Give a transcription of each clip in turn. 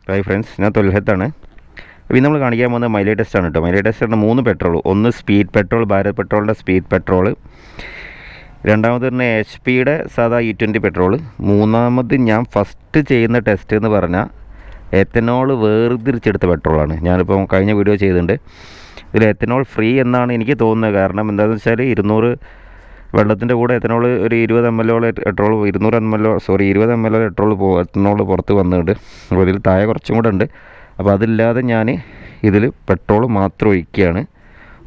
Hi friends, ഞാൻ തൊൽഹത്താണ്. അപ്പോൾ ഇന്ന് നമ്മൾ കാണിക്കാൻ പോകുന്നത് മൈലേജ് ടെസ്റ്റാണ് കേട്ടോ. മൈലേജ് ടെസ്റ്റിൻ്റെ 3 പെട്രോൾ. ഒന്ന് സ്പീഡ് പെട്രോൾ, ഭാരത് പെട്രോളിൻ്റെ സ്പീഡ് പെട്രോൾ. രണ്ടാമത് തന്നെ HP-യുടെ സാധാ E20 പെട്രോൾ. മൂന്നാമത് ഞാൻ ഫസ്റ്റ് ചെയ്യുന്ന ടെസ്റ്റ് എന്ന് പറഞ്ഞാൽ എത്തനോൾ വേർതിരിച്ചെടുത്ത പെട്രോളാണ്. ഞാനിപ്പോൾ കഴിഞ്ഞ വീഡിയോ ചെയ്തിട്ടുണ്ട്. ഇതിൽ എത്തനോൾ ഫ്രീ എന്നാണ് എനിക്ക് തോന്നുന്നത്. കാരണം എന്താണെന്ന് വെച്ചാൽ 200 വെള്ളത്തിൻ്റെ കൂടെ എത്തനോൾ ഒരു 20 ml petrol 20 ml petrol ethanol പുറത്ത് വന്നിട്ടുണ്ട്. അപ്പോൾ ഇതിൽ താഴെ കുറച്ചും കൂടെ ഉണ്ട്. അപ്പോൾ അതില്ലാതെ ഞാൻ ഇതിൽ പെട്രോൾ മാത്രം ഒഴിക്കുകയാണ്.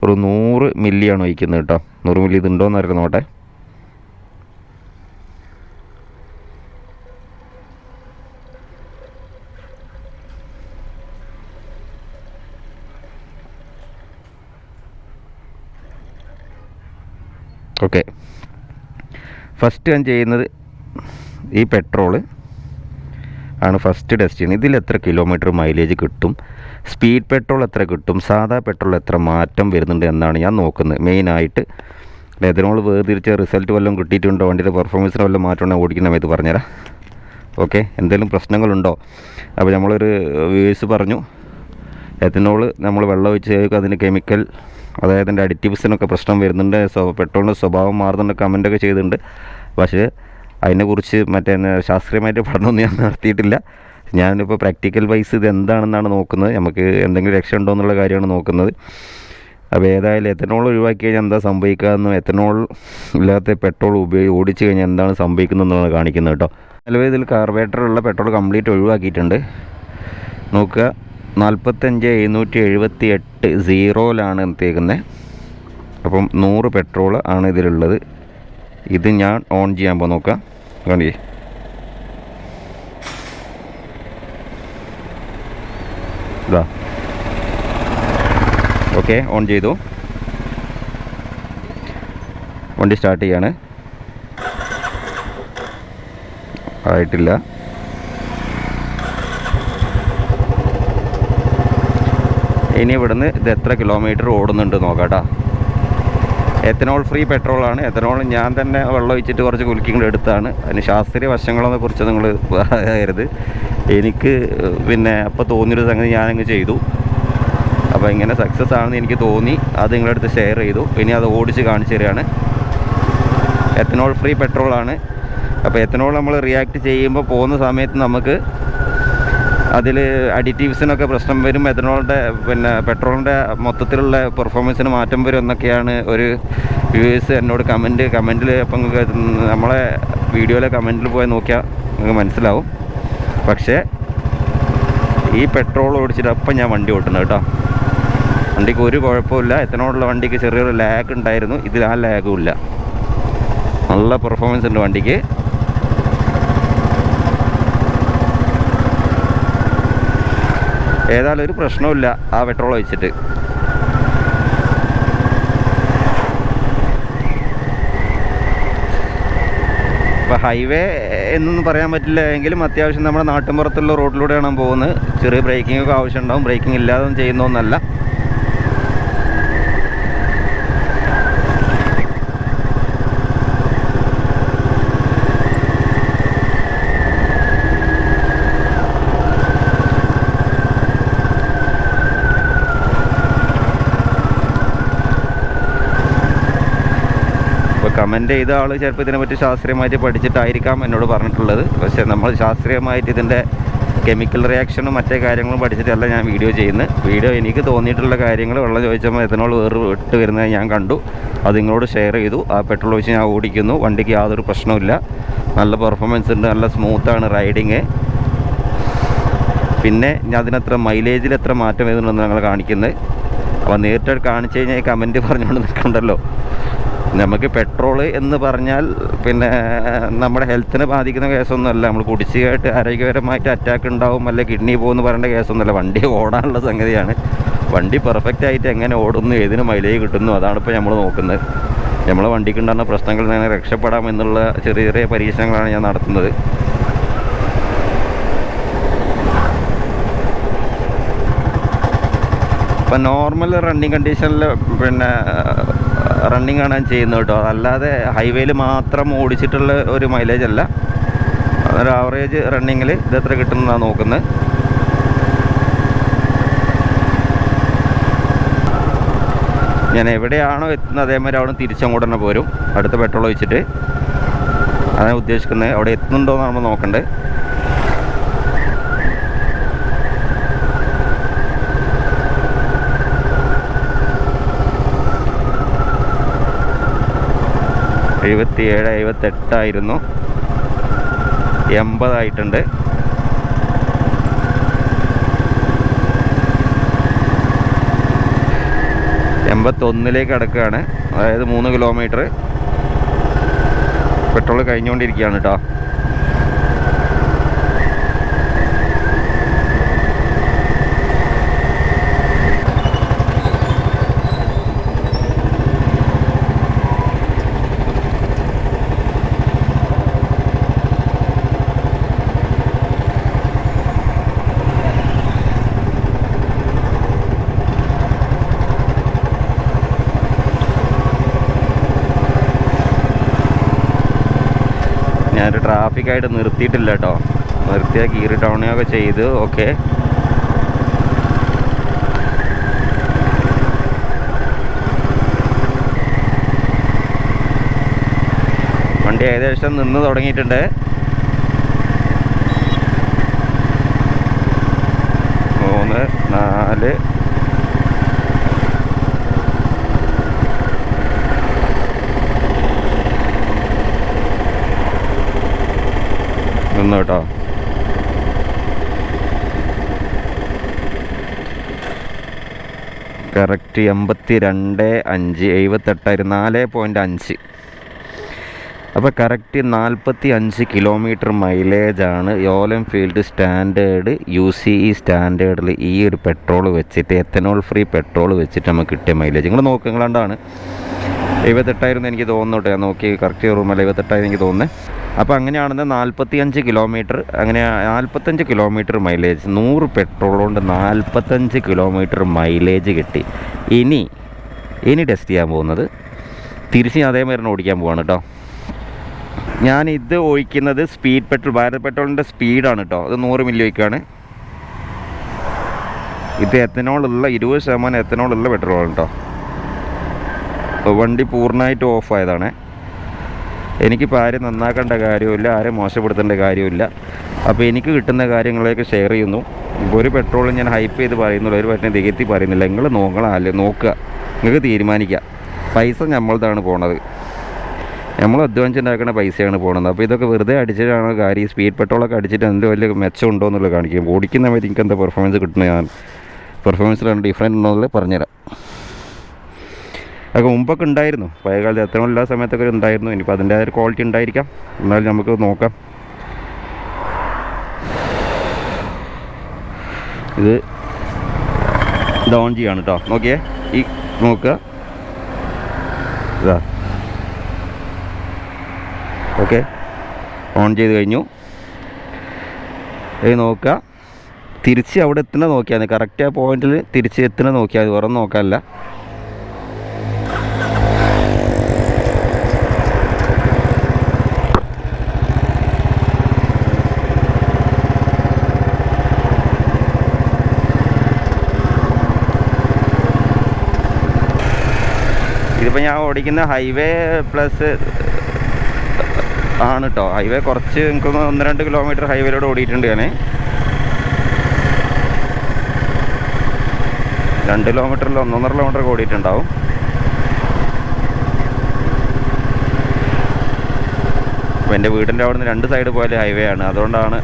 ഒരു 100 മില്ലിയാണ് ഒഴിക്കുന്നത് കേട്ടോ. 100 മില്ലി ഇതുണ്ടോയെന്ന് അറിയാം, നോട്ടെ. ഓക്കെ, ഫസ്റ്റ് ഞാൻ ചെയ്യുന്നത് ഈ പെട്രോള് ആണ് ഫസ്റ്റ് ടെസ്റ്റ് ചെയ്യുന്നത്. ഇതിൽ എത്ര കിലോമീറ്റർ മൈലേജ് കിട്ടും, സ്പീഡ് പെട്രോൾ എത്ര കിട്ടും, സാധാ പെട്രോൾ എത്ര മാറ്റം വരുന്നുണ്ട് എന്നാണ് ഞാൻ നോക്കുന്നത്. മെയിനായിട്ട് എഥനോൾ വേർതിരിച്ച റിസൾട്ട് വല്ലതും കിട്ടിയിട്ടുണ്ടോ, വണ്ടിയുടെ പെർഫോമൻസിന് വല്ലതും മാറ്റം ഉണ്ടെങ്കിൽ ഓടിക്കുന്ന സമയത്ത് പറഞ്ഞുതരാം. ഓക്കെ, എന്തെങ്കിലും പ്രശ്നങ്ങളുണ്ടോ? അപ്പോൾ നമ്മളൊരു വ്യൂവേഴ്സ് പറഞ്ഞു എഥനോൾ നമ്മൾ വെള്ളം ഒഴിച്ച് അതിന് കെമിക്കൽ, അതായത് അതിൻ്റെ അഡിറ്റീവ്സിനൊക്കെ പ്രശ്നം വരുന്നുണ്ട്, പെട്രോളിൻ്റെ സ്വഭാവം മാറുന്നുണ്ട്, കമൻറ്റൊക്കെ ചെയ്തിട്ടുണ്ട്. പക്ഷേ അതിനെക്കുറിച്ച് ശാസ്ത്രീയമായിട്ട് പഠനമൊന്നും ഞാൻ നടത്തിയിട്ടില്ല. ഞാനിപ്പോൾ പ്രാക്ടിക്കൽ വൈസ് ഇത് എന്താണെന്നാണ് നോക്കുന്നത്. നമുക്ക് എന്തെങ്കിലും രക്ഷ ഉണ്ടോ എന്നുള്ള കാര്യമാണ് നോക്കുന്നത്. അപ്പോൾ ഏതായാലും എത്തനോൾ ഒഴിവാക്കി കഴിഞ്ഞാൽ എന്താ സംഭവിക്കാമെന്നും എത്തനോൾ ഇല്ലാത്ത പെട്രോൾ ഓടിച്ച് കഴിഞ്ഞാൽ എന്താണ് സംഭവിക്കുന്നതെന്നാണ് കാണിക്കുന്നത് കേട്ടോ. നിലവിൽ ഇതിൽ കാർബറേറ്ററുള്ള പെട്രോൾ കംപ്ലീറ്റ് ഒഴിവാക്കിയിട്ടുണ്ട്. നോക്കുക, 45,778 സീറോയിലാണ് എത്തിയേക്കുന്നത്. അപ്പം 100 പെട്രോൾ ആണ് ഇതിലുള്ളത്. ഇത് ഞാൻ ഓൺ ചെയ്യാൻ പോകും. നോക്കാം, കണ്ടേ. ഇതാ, ഓക്കെ, ഓൺ ചെയ്തു. വണ്ടി സ്റ്റാർട്ട് ചെയ്യാണ്. ആയിട്ടില്ല. ഇനി ഇവിടുന്ന് ഇത് എത്ര കിലോമീറ്റർ ഓടുന്നുണ്ട് നോക്കാം കേട്ടോ. Ethanol free പെട്രോളാണ്. എത്തനോൾ ഞാൻ തന്നെ വെള്ളം ഒഴിച്ചിട്ട് കുറച്ച് കുലുക്കിക്കൊണ്ട് എടുത്താണ്. അതിന് ശാസ്ത്രീയ വശങ്ങളെ കുറിച്ച് നിങ്ങൾ പറയരുത്. എനിക്ക് അപ്പോൾ തോന്നിയൊരു സംഗതി ഞാനങ്ങ് ചെയ്തു. അപ്പോൾ ഇങ്ങനെ സക്സസ് ആണെന്ന് എനിക്ക് തോന്നി, അത് നിങ്ങളുടെ അടുത്ത് ഷെയർ ചെയ്തു. ഇനി അത് ഓടിച്ച് കാണിച്ചു തരികയാണ്. എത്തനോൾ ഫ്രീ പെട്രോളാണ്. അപ്പോൾ എത്തനോൾ നമ്മൾ റിയാക്ട് ചെയ്യുമ്പോൾ പോകുന്ന സമയത്ത് നമുക്ക് അതിൽ അഡിറ്റീവ്സിനൊക്കെ പ്രശ്നം വരും, എഥനോളിൻ്റെ പെട്രോളിൻ്റെ മൊത്തത്തിലുള്ള പെർഫോമൻസിന് മാറ്റം വരും എന്നൊക്കെയാണ് ഒരു വ്യൂവേഴ്സ് എന്നോട് കമൻറ്റിൽ അപ്പം നമ്മളെ വീഡിയോയിലെ കമൻറ്റിൽ പോയി നോക്കിയാൽ നിങ്ങൾക്ക് മനസ്സിലാവും. പക്ഷേ ഈ പെട്രോൾ ഓടിച്ചിട്ട് അപ്പം ഞാൻ വണ്ടി ഓട്ടുന്നത് കേട്ടോ. വണ്ടിക്ക് ഒരു കുഴപ്പമില്ല. എഥനോളുള്ള വണ്ടിക്ക് ചെറിയൊരു ലാഗ് ഉണ്ടായിരുന്നു, ഇതിൽ ആ ലാഗും ഇല്ല. നല്ല പെർഫോമൻസ് ഉണ്ട് വണ്ടിക്ക്. ഏതായാലും ഒരു പ്രശ്നവുമില്ല ആ പെട്രോൾ ഒഴിച്ചിട്ട്. ഇപ്പോൾ ഹൈവേ എന്നൊന്നും പറയാൻ പറ്റില്ല, എങ്കിലും അത്യാവശ്യം നമ്മുടെ നാട്ടിൻപുറത്തുള്ള റോഡിലൂടെയാണ് പോകുന്നത്. ചെറിയ ബ്രേക്കിങ്ങൊക്കെ ആവശ്യമുണ്ടാവും. ബ്രേക്കിംഗ് ഇല്ലാതെ ചെയ്യുന്നതൊന്നല്ല. കമൻറ്റ് ചെയ്ത ആൾ ചിലപ്പോൾ ഇതിനെപ്പറ്റി ശാസ്ത്രീയമായിട്ട് പഠിച്ചിട്ടായിരിക്കാം എന്നോട് പറഞ്ഞിട്ടുള്ളത്. പക്ഷേ നമ്മൾ ശാസ്ത്രീയമായിട്ട് ഇതിൻ്റെ കെമിക്കൽ റിയാക്ഷനും മറ്റേ കാര്യങ്ങളും പഠിച്ചിട്ടല്ല ഞാൻ വീഡിയോ ചെയ്യുന്നത്. വീഡിയോ എനിക്ക് തോന്നിയിട്ടുള്ള കാര്യങ്ങൾ വെള്ളം ചോദിച്ചപ്പോൾ എത്തനോൾ വിട്ട് വരുന്നത് ഞാൻ കണ്ടു, അത് നിങ്ങളോട് ഷെയർ ചെയ്തു. ആ പെട്രോൾ ഒഴിച്ച് ഞാൻ ഓടിക്കുന്നു. വണ്ടിക്ക് യാതൊരു പ്രശ്നമില്ല, നല്ല പെർഫോമൻസ് ഉണ്ട്, നല്ല സ്മൂത്താണ് റൈഡിങ്. പിന്നെ ഞാൻ അതിനെത്ര മൈലേജിൽ എത്ര മാറ്റം വരുന്നുണ്ടെന്ന് ഞങ്ങൾ കാണിക്കുന്നത്. അപ്പോൾ നേരിട്ട് കാണിച്ചു കഴിഞ്ഞാൽ കമൻറ്റ് പറഞ്ഞുകൊണ്ട് നിൽക്കണ്ടല്ലോ. നമുക്ക് പെട്രോൾ എന്ന് പറഞ്ഞാൽ നമ്മുടെ ഹെൽത്തിനെ ബാധിക്കുന്ന കേസൊന്നുമല്ല. നമ്മൾ കുടിശ്ശികയായിട്ട് ആരോഗ്യപരമായിട്ട് അറ്റാക്ക് ഉണ്ടാവും, അല്ലെ കിഡ്നി പോകുമെന്ന് പറയേണ്ട കേസൊന്നുമല്ല. വണ്ടി ഓടാനുള്ള സംഗതിയാണ്. വണ്ടി പെർഫെക്റ്റ് ആയിട്ട് എങ്ങനെ ഓടുന്നു, ഏതിന് മൈലേജ് കിട്ടുന്നു, അതാണ് ഇപ്പോൾ നമ്മൾ നോക്കുന്നത്. നമ്മളെ വണ്ടിക്ക് ഉണ്ടാകുന്ന പ്രശ്നങ്ങളിൽ നിന്ന് രക്ഷപ്പെടാമെന്നുള്ള ചെറിയ ചെറിയ പരീക്ഷണങ്ങളാണ് ഞാൻ നടത്തുന്നത്. ഇപ്പം നോർമൽ റണ്ണിങ് കണ്ടീഷനിൽ റണ്ണിങ് ആണ് ഞാൻ ചെയ്യുന്നത് കേട്ടോ. അല്ലാതെ ഹൈവേയിൽ മാത്രം ഓടിച്ചിട്ടുള്ള ഒരു മൈലേജ് അല്ല. ഒരു ആവറേജ് റണ്ണിങ്ങിൽ ഇതെത്ര കിട്ടുന്നതാണ് നോക്കുന്നത്. ഞാൻ എവിടെയാണോ എത്തുന്നത് അതേമാതിരി അവിടെ തിരിച്ചങ്ങോട്ട് തന്നെ പോരും. അടുത്ത പെട്രോൾ ഒഴിച്ചിട്ട് അതാണ് ഉദ്ദേശിക്കുന്നത്. അവിടെ എത്തുന്നുണ്ടോ എന്ന് നമ്മൾ നോക്കണ്ടേ. എഴുപത്തിയേഴ് 78 80 ആയിട്ടുണ്ട്. എൺപത്തൊന്നിലേക്ക് കിടക്കുകയാണ്. അതായത് 3 കിലോമീറ്റർ പെട്രോൾ കഴിഞ്ഞുകൊണ്ടിരിക്കുകയാണ് കേട്ടോ. ഞാനൊരു ട്രാഫിക്കായിട്ട് നിർത്തിയിട്ടില്ല കേട്ടോ. നിർത്തിയാൽ കീറി ടൗണിയൊക്കെ ചെയ്ത് ഓക്കെ. വണ്ടി ഏകദേശം നിന്ന് തുടങ്ങിയിട്ടുണ്ട്. 3 4 നിന്ന് കേട്ടോ. കറക്റ്റ് 82 5 78 4.5. അപ്പോൾ കറക്റ്റ് 45 കിലോമീറ്റർ മൈലേജാണ് റോയൽ എൻഫീൽഡ് സ്റ്റാൻഡേർഡ് UCE സ്റ്റാൻഡേർഡിൽ ഈ ഒരു പെട്രോൾ വെച്ചിട്ട്, എത്തനോൾ ഫ്രീ പെട്രോൾ വെച്ചിട്ട് നമുക്ക് കിട്ടിയ മൈലേജ്. നിങ്ങൾ നോക്കുങ്ങളാണ്ടാണ് 78 എനിക്ക് തോന്നുന്നു കേട്ടോ. ഞാൻ നോക്കി കറക്റ്റ് റൂമല്ല 78 എനിക്ക് തോന്നുന്നത്. അപ്പോൾ അങ്ങനെയാണെന്ന് 45 കിലോമീറ്റർ, അങ്ങനെ 45 കിലോമീറ്റർ മൈലേജ് 100 പെട്രോൾ കൊണ്ട് 45 കിലോമീറ്റർ മൈലേജ് കിട്ടി. ഇനി ടെസ്റ്റ് ചെയ്യാൻ പോകുന്നത് തിരിച്ച് അതേമാതിരി ഓടിക്കാൻ പോവാണ് കേട്ടോ. ഞാനിത് ഒഴിക്കുന്നത് സ്പീഡ് പെട്രോൾ, ഭാരത് പെട്രോളിൻ്റെ സ്പീഡാണ് കേട്ടോ. അത് 100 മില്ലി ഒഴിക്കുകയാണ്. ഇത് എത്തനോളുള്ള 20% എത്തനോളുള്ള പെട്രോളാണ് കേട്ടോ. വണ്ടി പൂർണ്ണമായിട്ട് ഓഫായതാണ്. എനിക്കിപ്പോൾ ആരും നന്നാക്കേണ്ട കാര്യമില്ല, ആരും മോശപ്പെടുത്തേണ്ട കാര്യമില്ല. അപ്പോൾ എനിക്ക് കിട്ടുന്ന കാര്യങ്ങളൊക്കെ ഷെയർ ചെയ്യുന്നു. ഇപ്പോൾ ഒരു പെട്രോളും ഞാൻ ഹൈപ്പ് ചെയ്ത് പറയുന്നില്ല, ഒരു പറ്റിനെ തികത്തി പറയുന്നില്ല. നിങ്ങൾ നോക്കുക, നിങ്ങൾക്ക് തീരുമാനിക്കുക. പൈസ നമ്മളതാണ് പോണത്, നമ്മൾ അധ്വാനിച്ചുണ്ടാക്കുന്ന പൈസയാണ് പോണത്. അപ്പോൾ ഇതൊക്കെ വെറുതെ അടിച്ചിട്ടാണ് കാര്യം. സ്പീഡ് പെട്രോളൊക്കെ അടിച്ചിട്ട് എന്ത് വലിയ മെച്ചം ഉണ്ടോ എന്നുള്ളത് കാണിക്കും. ഓടിക്കുന്ന സമയത്ത് എനിക്ക് എന്താ പെർഫോമൻസ് കിട്ടുന്നത്, ഞാൻ പെർഫോമൻസിലാണ് ഡിഫറൻറ്റ് ഉണ്ടോ എന്നുള്ളത് പറഞ്ഞുതരാം. അതൊക്കെ മുമ്പൊക്കെ ഉണ്ടായിരുന്നു, പഴയ കാലത്ത് എത്തനോൾ എല്ലാ സമയത്തൊക്കെ ഉണ്ടായിരുന്നു. ഇനിയിപ്പോൾ അതിൻ്റെ ഒരു ക്വാളിറ്റി ഉണ്ടായിരിക്കാം, എന്നാലും നമുക്ക് നോക്കാം. ഇത് ഓൺ ചെയ്യാണ് കേട്ടോ. നോക്കിയേ, ഈ നോക്കുക, ഇതാ ഓക്കെ, ഓൺ ചെയ്ത് കഴിഞ്ഞു. ഇത് നോക്കുക, തിരിച്ച് അവിടെ എത്തുന്നത് നോക്കിയാൽ മതി. കറക്റ്റ് ആ പോയിന്റിൽ തിരിച്ച് എത്തുന്നത് നോക്കിയാൽ മതി, വേറെ നോക്കാനല്ല. ഇതിപ്പോൾ ഞാൻ ഓടിക്കുന്ന ഹൈവേ പ്ലസ് ആണ് കേട്ടോ. ഹൈവേ കുറച്ച് എനിക്കൊന്ന് 1-2 കിലോമീറ്റർ ഹൈവേയിലൂടെ ഓടിയിട്ടുണ്ട് ഞാൻ. 2 കിലോമീറ്ററിൽ 1.5 കിലോമീറ്റർ ഓടിയിട്ടുണ്ടാവും. അപ്പോൾ എൻ്റെ വീടിൻ്റെ അവിടെ നിന്ന് 2 സൈഡ് പോലെ ഹൈവേ ആണ്, അതുകൊണ്ടാണ്.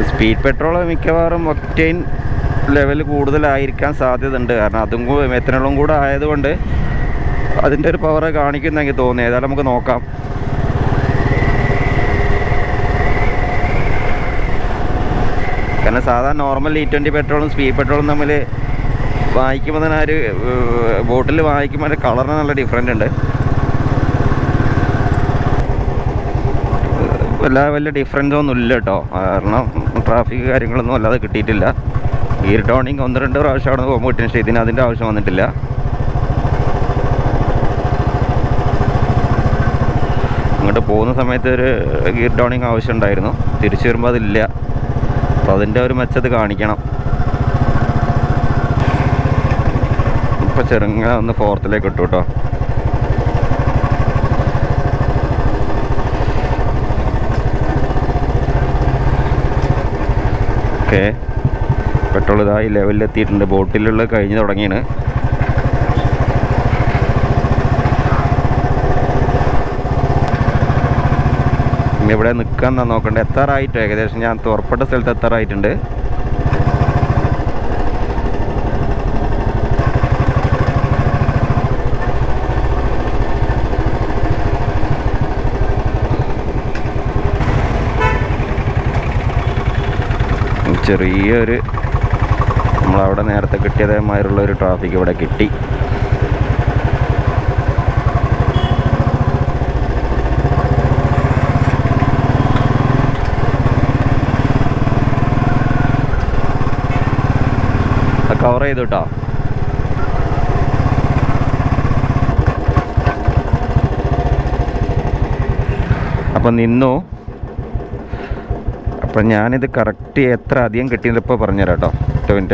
സ്പീഡ് പെട്രോൾ മിക്കവാറും ഒക്ടെയിൻ ലെവൽ കൂടുതലായിരിക്കാൻ സാധ്യതയുണ്ട്. കാരണം അതും എത്തനോളും കൂടെ ആയതുകൊണ്ട് അതിൻ്റെ ഒരു പവർ കാണിക്കുന്ന എനിക്ക് തോന്നുന്നു. ഏതായാലും നമുക്ക് നോക്കാം. കാരണം സാധാരണ നോർമൽ E20 പെട്രോളും സ്പീഡ് പെട്രോളും തമ്മിൽ വാങ്ങിക്കുമ്പോൾ തന്നെ ഒരു ബോട്ടിൽ വാങ്ങിക്കുമ്പോൾ അതിൻ്റെ കളറിന് നല്ല ഡിഫറൻ്റ് ഉണ്ട്. വലിയ ഡിഫറൻസ് ഒന്നും ഇല്ല കേട്ടോ. കാരണം ട്രാഫിക് കാര്യങ്ങളൊന്നും അല്ലാതെ കിട്ടിയിട്ടില്ല. ഗിയർ ടൗണിങ് 1-2 പ്രാവശ്യമാണ് പോകുമ്പോൾ കിട്ടിയ, പക്ഷേ ഇതിന് അതിൻ്റെ ആവശ്യം വന്നിട്ടില്ല. അങ്ങോട്ട് പോകുന്ന സമയത്ത് ഒരു ഗിയർ ടൗണിങ് ആവശ്യം ഉണ്ടായിരുന്നു, തിരിച്ചു വരുമ്പോൾ അതില്ല. അപ്പോൾ അതിൻ്റെ ഒരു മെച്ചത് കാണിക്കണം. ഇപ്പോൾ ചെറുങ്ങനെ ഒന്ന് ഫോർത്തിലേക്ക് ഇട്ടു കേട്ടോ. ഓക്കെ, പെട്രോൾ ഇതാ ഈ ലെവലിലെത്തിയിട്ടുണ്ട്. ബോട്ടിലുള്ള കഴിഞ്ഞ് തുടങ്ങിയാണ്. ഇവിടെ നിൽക്കാൻ എന്നാ നോക്കണ്ടേ. എത്താറായിട്ട് ഏകദേശം ഞാൻ ഉറപ്പെട്ട സ്ഥലത്ത് എത്താറായിട്ടുണ്ട്. ചെറിയൊരു നമ്മളവിടെ നേരത്തെ കിട്ടിയതേമാതിരിയുള്ളൊരു ട്രാഫിക് ഇവിടെ കിട്ടി. കവർ ചെയ്തു കേട്ടോ. അപ്പം നിന്നു. അപ്പം ഞാനിത് കറക്റ്റ് എത്ര അധികം കിട്ടിയതിപ്പോൾ പറഞ്ഞുതരാം കേട്ടോ. ഒറ്റ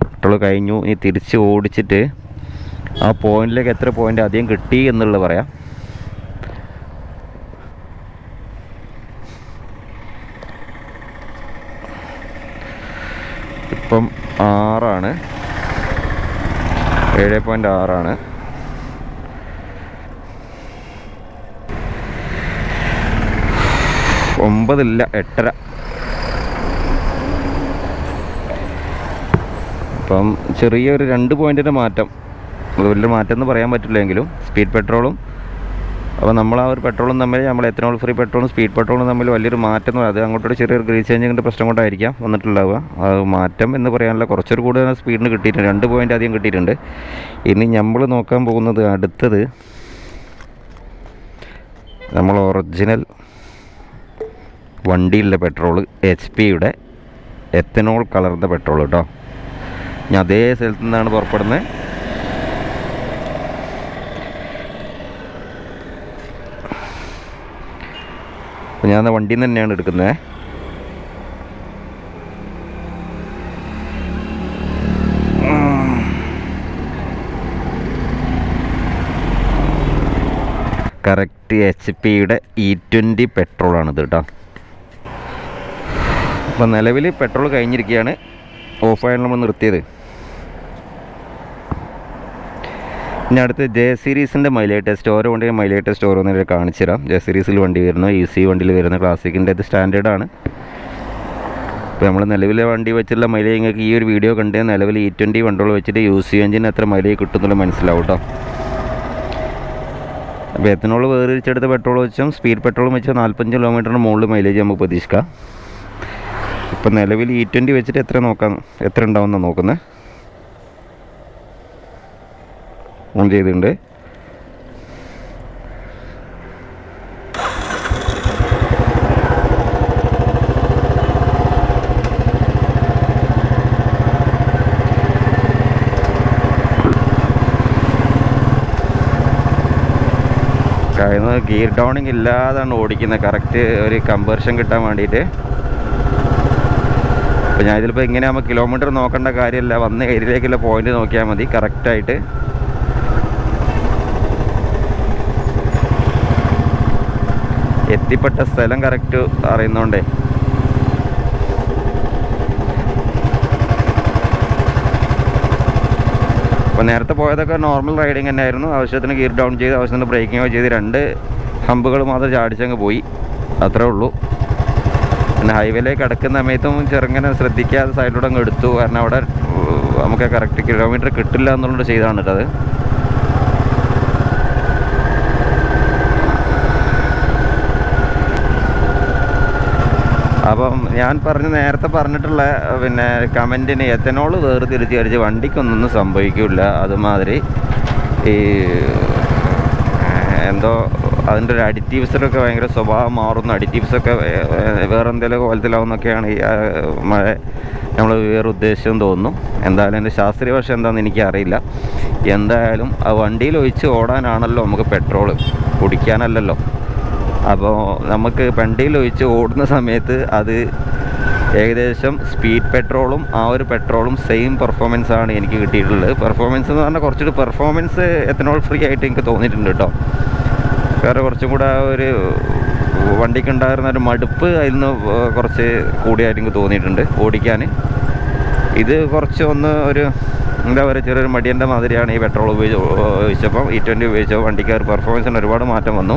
പെട്രോൾ കഴിഞ്ഞു. ഇനി തിരിച്ച് ഓടിച്ചിട്ട് ആ പോയിന്റിലേക്ക് എത്ര പോയിന്റ് അധികം കിട്ടി എന്നുള്ളത് പറയാം. ഇപ്പം 6 7.6 9 8.5. അപ്പം ചെറിയൊരു 2 പോയിൻറ്റിൻ്റെ മാറ്റം. അത് വലിയ മാറ്റം എന്ന് പറയാൻ പറ്റില്ലെങ്കിലും സ്പീഡ് പെട്രോളും അപ്പോൾ നമ്മൾ ആ ഒരു പെട്രോളും തമ്മിൽ, നമ്മൾ എത്തനോൾ ഫ്രീ പെട്രോളും സ്പീഡ് പെട്രോളും തമ്മിൽ വലിയൊരു മാറ്റം എന്ന് പറയുന്നത് അത് അങ്ങോട്ടൊരു ചെറിയൊരു ഗ്രീസ് ചേഞ്ചിങ്ങിൻ്റെ പ്രശ്നം കൊണ്ടായിരിക്കാം വന്നിട്ടുണ്ടാവുക. അത് മാറ്റം എന്ന് പറയാനുള്ള കുറച്ചൊരു കൂടുതൽ സ്പീഡിന് കിട്ടിയിട്ടുണ്ട്. 2 പോയിൻ്റ് അധികം കിട്ടിയിട്ടുണ്ട്. ഇനി നമ്മൾ നോക്കാൻ പോകുന്നത് അടുത്തത് നമ്മൾ ഒറിജിനൽ വണ്ടിയിലെ പെട്രോള് HP-യുടെ എത്തനോൾ കലർന്ന പെട്രോൾ കേട്ടോ. ഞാൻ അതേ സ്ഥലത്തു നിന്നാണ് പുറപ്പെടുന്നത്. അപ്പോൾ ഞാൻ വണ്ടിയിൽ നിന്ന് തന്നെയാണ് എടുക്കുന്നത്. കറക്റ്റ് HP-യുടെ E20 പെട്രോളാണിത് കേട്ടോ. അപ്പോൾ നിലവിൽ പെട്രോൾ കഴിഞ്ഞിരിക്കുകയാണ്. ഓഫായാണ് നമ്മൾ നിർത്തിയത്. ഇനി അടുത്ത് ജെ സീരീസിൻ്റെ മൈലേജ് ടെസ്റ്റ്, ഓരോ വണ്ടിയുടെ മൈലേജ് ടെസ്റ്റ് ഓരോന്നിനെ കാണിച്ചു തരാം. ജെ സീരീസിൽ വണ്ടി വരുന്നു, EC വണ്ടിയിൽ വരുന്ന ക്ലാസിക്കിൻ്റെ ഇത് സ്റ്റാൻഡേർഡാണ്. ഇപ്പോൾ നമ്മൾ നിലവിലെ വണ്ടി വെച്ചുള്ള മൈലേജ് നിങ്ങൾക്ക് ഈ ഒരു വീഡിയോ കണ്ടേ നിലവിൽ E20 പെട്രോൾ വെച്ചിട്ട് UC എഞ്ചിന് എത്ര മൈലേജ് കിട്ടുന്നുള്ളത് മനസ്സിലാവും കേട്ടോ. അപ്പോൾ എത്തനോൾ വേറിച്ചെടുത്ത പെട്രോൾ വെച്ചും സ്പീഡ് പെട്രോളും വെച്ചാൽ 45 കിലോമീറ്ററിന് മുകളിൽ മൈലേജ് നമുക്ക് പ്രതീക്ഷിക്കാം. ഇപ്പം നിലവിൽ E20 വെച്ചിട്ട് എത്ര ഉണ്ടാവുമെന്നാണ് നോക്കുന്നത്. ഓൺ ചെയ്തിട്ടുണ്ട്. ഗിയർ ഡൗണിങ് ഇല്ലാതാണ് ഓടിക്കുന്നത്, കറക്റ്റ് ഒരു കമ്പർഷൻ കിട്ടാൻ വേണ്ടിയിട്ട്. അപ്പോൾ ഞാൻ ഇതിലിപ്പോൾ ഇങ്ങനെ ആകുമ്പോൾ കിലോമീറ്റർ നോക്കേണ്ട കാര്യമില്ല, വന്ന ഏരിയയിലേക്കുള്ള പോയിന്റ് നോക്കിയാൽ മതി കറക്റ്റായിട്ട്. എത്തിപ്പെട്ട സ്ഥലം കറക്റ്റ് അറിയുന്നോണ്ടേ. അപ്പോൾ നേരത്തെ പോയതൊക്കെ നോർമൽ റൈഡിങ് തന്നെയായിരുന്നു. ആവശ്യത്തിന് ഗിയർ ഡൗൺ ചെയ്ത് ആവശ്യത്തിന് ബ്രേക്കിങ്ങോ ചെയ്ത് 2 ഹമ്പുകൾ മാത്രം ചാടിച്ചങ്ങ് പോയി, അത്രേ ഉള്ളൂ. പിന്നെ ഹൈവേയിലേക്ക് അടുക്കുന്ന സമയത്തും ചെറുങ്ങനെ ശ്രദ്ധിക്കാതെ സൈഡിലൂടെ അങ്ങ് എടുത്തു. കാരണം അവിടെ നമുക്ക് കറക്റ്റ് കിലോമീറ്റർ കിട്ടില്ല എന്നുള്ളത് ചെയ്താണ് കേട്ടത്. അപ്പം ഞാൻ നേരത്തെ പറഞ്ഞിട്ടുള്ള പിന്നെ കമൻറ്റിന് എത്തനോൾ വേർതിരിച്ച് കഴിച്ച് വണ്ടിക്കൊന്നും സംഭവിക്കില്ല. അതുമാതിരി ഈ എന്തോ അതിൻ്റെ ഒരു അഡിറ്റീവ്സിലൊക്കെ ഭയങ്കര സ്വഭാവം മാറുന്ന അഡിറ്റീവ്സൊക്കെ വേറെ എന്തെങ്കിലും കോലത്തിലാവുന്നൊക്കെയാണ് ഈ മഴ നമ്മൾ വേറെ ഉദ്ദേശം തോന്നുന്നു. എന്തായാലും എൻ്റെ ശാസ്ത്രീയ വശം എന്താണെന്ന് എനിക്കറിയില്ല. എന്തായാലും ആ വണ്ടിയിൽ ഒഴിച്ച് ഓടാനാണല്ലോ നമുക്ക് പെട്രോള്, കുടിക്കാനല്ലല്ലോ. അപ്പോൾ നമുക്ക് വണ്ടിയിൽ ഒഴിച്ച് ഓടുന്ന സമയത്ത് അത് ഏകദേശം സ്പീഡ് പെട്രോളും ആ ഒരു പെട്രോളും സെയിം പെർഫോമൻസ് ആണ് എനിക്ക് കിട്ടിയിട്ടുള്ളത്. പെർഫോമൻസ് എന്ന് പറഞ്ഞാൽ കുറച്ചുകൂടി പെർഫോമൻസ് എത്തനോൾ ഫ്രീ ആയിട്ട് എനിക്ക് തോന്നിയിട്ടുണ്ട് കേട്ടോ. വേറെ കുറച്ചും കൂടെ ആ ഒരു വണ്ടിക്ക് ഉണ്ടായിരുന്ന ഒരു മടുപ്പ് അതിൽ നിന്ന് കുറച്ച് കൂടിയായിട്ട് എനിക്ക് തോന്നിയിട്ടുണ്ട് ഓടിക്കാൻ. ഇത് കുറച്ച് ഒന്ന് ഒരു എന്താ പറയുക, ചെറിയൊരു മടിയൻ്റെ മാതിരിയാണ് ഈ പെട്രോൾ ഉപയോഗിച്ചപ്പം E20 ഉപയോഗിച്ചപ്പോൾ വണ്ടിക്ക് ഒരു പെർഫോമൻസിന് ഒരുപാട് മാറ്റം വന്നു.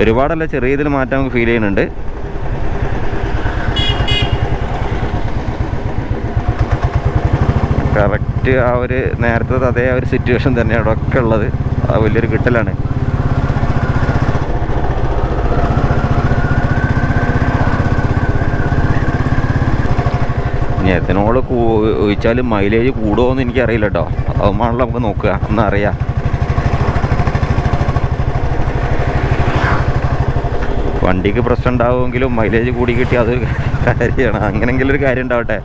ഒരുപാടല്ല, ചെറിയ ഇതിൽ മാറ്റം നമുക്ക് ഫീൽ ചെയ്യുന്നുണ്ട്. കറക്റ്റ് ആ ഒരു നേരത്തെ അതേ ആ ഒരു സിറ്റുവേഷൻ തന്നെയാണ് ഒക്കെ ഉള്ളത്. ആ വലിയൊരു കിട്ടലാണ്. ഇനി എത്തനോൾ ഒഴിച്ചാൽ മൈലേജ് കൂടുമോ എന്ന് എനിക്കറിയില്ല കേട്ടോ. അതുമാണല്ലോ നമുക്ക് നോക്കുക, ഒന്നറിയാം. വണ്ടിക്ക് പ്രശ്നം ഉണ്ടാവുമെങ്കിലും മൈലേജ് കൂടി കിട്ടി അതൊരു കാര്യമാണ്. അങ്ങനെയെങ്കിലും ഒരു കാര്യം ഉണ്ടാവട്ടെ.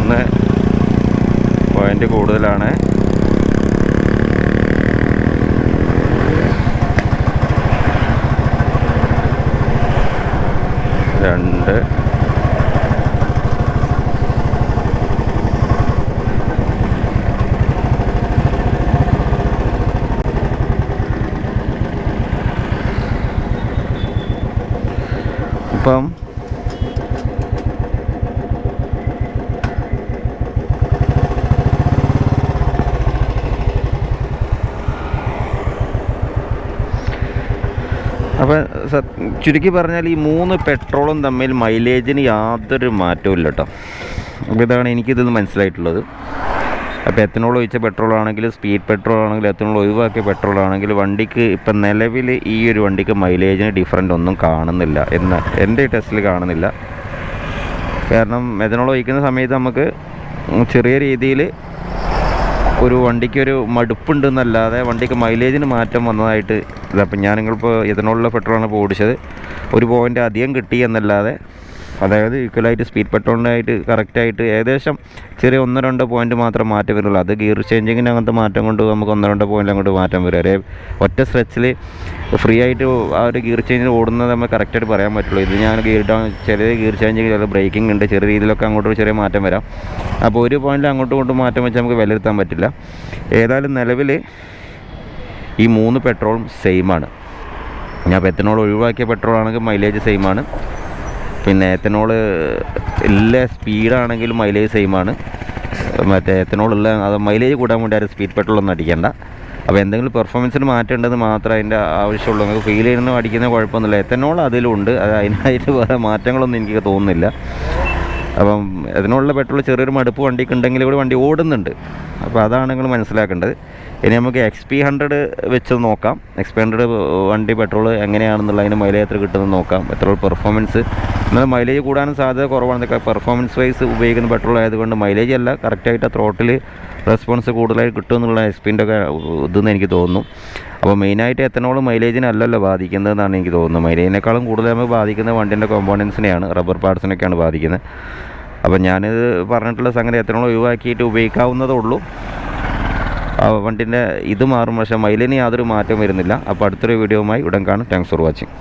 1 പോയിൻ്റ് കൂടുതലാണ്. 2 ഇപ്പം അപ്പം ചുരുക്കി പറഞ്ഞാൽ ഈ 3 പെട്രോളും തമ്മിൽ മൈലേജിന് യാതൊരു മാറ്റവും ഇല്ല കേട്ടോ. അപ്പോൾ ഇതാണ് എനിക്കിതെന്ന് മനസ്സിലായിട്ടുള്ളത്. അപ്പോൾ എത്തനോൾ ഒഴിച്ച പെട്രോളാണെങ്കിലും സ്പീഡ് പെട്രോൾ ആണെങ്കിലും എത്തനോൾ ഒഴിവാക്കിയ പെട്രോളാണെങ്കിൽ വണ്ടിക്ക് ഇപ്പം നിലവിൽ ഈ ഒരു വണ്ടിക്ക് മൈലേജിന് ഡിഫറൻ്റ് ഒന്നും കാണുന്നില്ല എന്ന് എൻ്റെ ടെസ്റ്റിൽ കാണുന്നില്ല. കാരണം എത്തനോൾ ഒഴിക്കുന്ന സമയത്ത് നമുക്ക് ചെറിയ രീതിയിൽ ഒരു വണ്ടിക്കൊരു മടുപ്പുണ്ടെന്നല്ലാതെ വണ്ടിക്ക് മൈലേജിന് മാറ്റം വന്നതായിട്ട് ഇല്ല. അപ്പം ഞാൻ നിങ്ങളിപ്പോൾ എത്തനോളിലെ പെട്രോളാണ് ഇപ്പോൾ ഓടിച്ചത്. ഒരു പോയിൻ്റ് അധികം കിട്ടി എന്നല്ലാതെ, അതായത് ഈക്വലായിട്ട് സ്പീഡ് പെട്രോളിനായിട്ട് കറക്റ്റായിട്ട് ഏകദേശം ചെറിയ 1-2 പോയിൻ്റ് മാത്രം മാറ്റം വരുള്ളൂ. അത് ഗിയർ ചേഞ്ചിങ്ങിന് അങ്ങനത്തെ മാറ്റം കൊണ്ട് നമുക്ക് 1-2 പോയിൻ്റ് അങ്ങോട്ട് മാറ്റം വരും. ഒരേ ഒറ്റ സ്ട്രെച്ചിൽ ഫ്രീ ആയിട്ട് ആ ഒരു ഗിയർ ചേഞ്ചിന് ഓടുന്നത് നമ്മൾ കറക്റ്റായിട്ട് പറയാൻ പറ്റുള്ളൂ. ഇത് ഞാൻ ഗിയർ ഡൗൺ ചെറിയ ഗിയർ ചേഞ്ചിങ് ചില ബ്രേക്കിംഗ് ഉണ്ട്, ചെറിയ രീതിയിലൊക്കെ അങ്ങോട്ട് ചെറിയ മാറ്റം വരാം. അപ്പോൾ ഒരു പോയിൻ്റിൽ അങ്ങോട്ടും ഇങ്ങോട്ടും മാറ്റം വെച്ച് നമുക്ക് വിലയിരുത്താൻ പറ്റില്ല. ഏതായാലും നിലവിൽ ഈ 3 പെട്രോളും സെയിമാണ്. ഞാൻ ഇപ്പോൾ എത്തനോൾ ഒഴിവാക്കിയ പെട്രോളാണെങ്കിൽ മൈലേജ് സെയിമാണ്. പിന്നെ എത്തനോൾ ഇല്ല സ്പീഡാണെങ്കിലും മൈലേജ് സെയിമാണ്. മറ്റേ എത്തനോളുള്ള അത് മൈലേജ് കൂടാൻ വേണ്ടി ആരും സ്പീഡ് പെട്രോളൊന്നും അടിക്കേണ്ട. അപ്പോൾ എന്തെങ്കിലും പെർഫോമൻസിന് മാറ്റം ഉണ്ടെന്ന് മാത്രമേ അതിൻ്റെ ആവശ്യമുള്ളൂ. നമുക്ക് ഫീൽ ചെയ്യുന്ന അടിക്കുന്ന കുഴപ്പമൊന്നുമില്ല. എത്തനോൾ അതിലുണ്ട്, അത് അതിനായിട്ട് വേറെ മാറ്റങ്ങളൊന്നും എനിക്ക് തോന്നുന്നില്ല. അപ്പം എത്തനോളിലെ പെട്രോൾ ചെറിയൊരു മടുപ്പ് വണ്ടിക്ക് ഉണ്ടെങ്കിൽ ഇവിടെ വണ്ടി ഓടുന്നുണ്ട്. അപ്പോൾ അതാണ് നിങ്ങൾ മനസ്സിലാക്കേണ്ടത്. ഇനി നമുക്ക് XP100 വെച്ച് നോക്കാം. XP100 വണ്ടി പെട്രോൾ എങ്ങനെയാണെന്നുള്ളതിന് മൈലേജ് എത്ര കിട്ടുമെന്ന് നോക്കാം. പെട്രോൾ പെർഫോമൻസ് എന്നാൽ മൈലേജ് കൂടാനും സാധ്യത കുറവാണ്. പെർഫോമൻസ് വൈസ് ഉപയോഗിക്കുന്ന പെട്രോൾ ആയതുകൊണ്ട് മൈലേജ് അല്ല, കറക്റ്റായിട്ട് ആ ത്രോട്ടിൽ റെസ്പോൺസ് കൂടുതലായിട്ട് കിട്ടുമെന്നുള്ള XP-ൻ്റെ ഒക്കെ ഇതെന്ന് എനിക്ക് തോന്നുന്നു. അപ്പോൾ മെയിനായിട്ട് എത്തനോൾ മൈലേജിനല്ലല്ലോ ബാധിക്കുന്നതെന്നാണ് എനിക്ക് തോന്നുന്നത്. മൈലേജിനേക്കാളും കൂടുതൽ നമുക്ക് ബാധിക്കുന്നത് വണ്ടിൻ്റെ കോമ്പോണൻസിനെയാണ്, റബ്ബർ പാർട്സിനൊക്കെയാണ് ബാധിക്കുന്നത്. അപ്പോൾ ഞാനിത് പറഞ്ഞിട്ടുള്ള സംഗതി എത്തനോൾ ഒഴിവാക്കിയിട്ട് ഉപയോഗിക്കാവുന്നതേ ഉള്ളൂ. വണ്ടിൻ്റെ ഇത് മാറും, പക്ഷേ മൈലേജിന് യാതൊരു മാറ്റം വരുന്നില്ല. അപ്പോൾ അടുത്തൊരു വീഡിയോയുമായി ഉടൻ കാണും. Thanks for watching.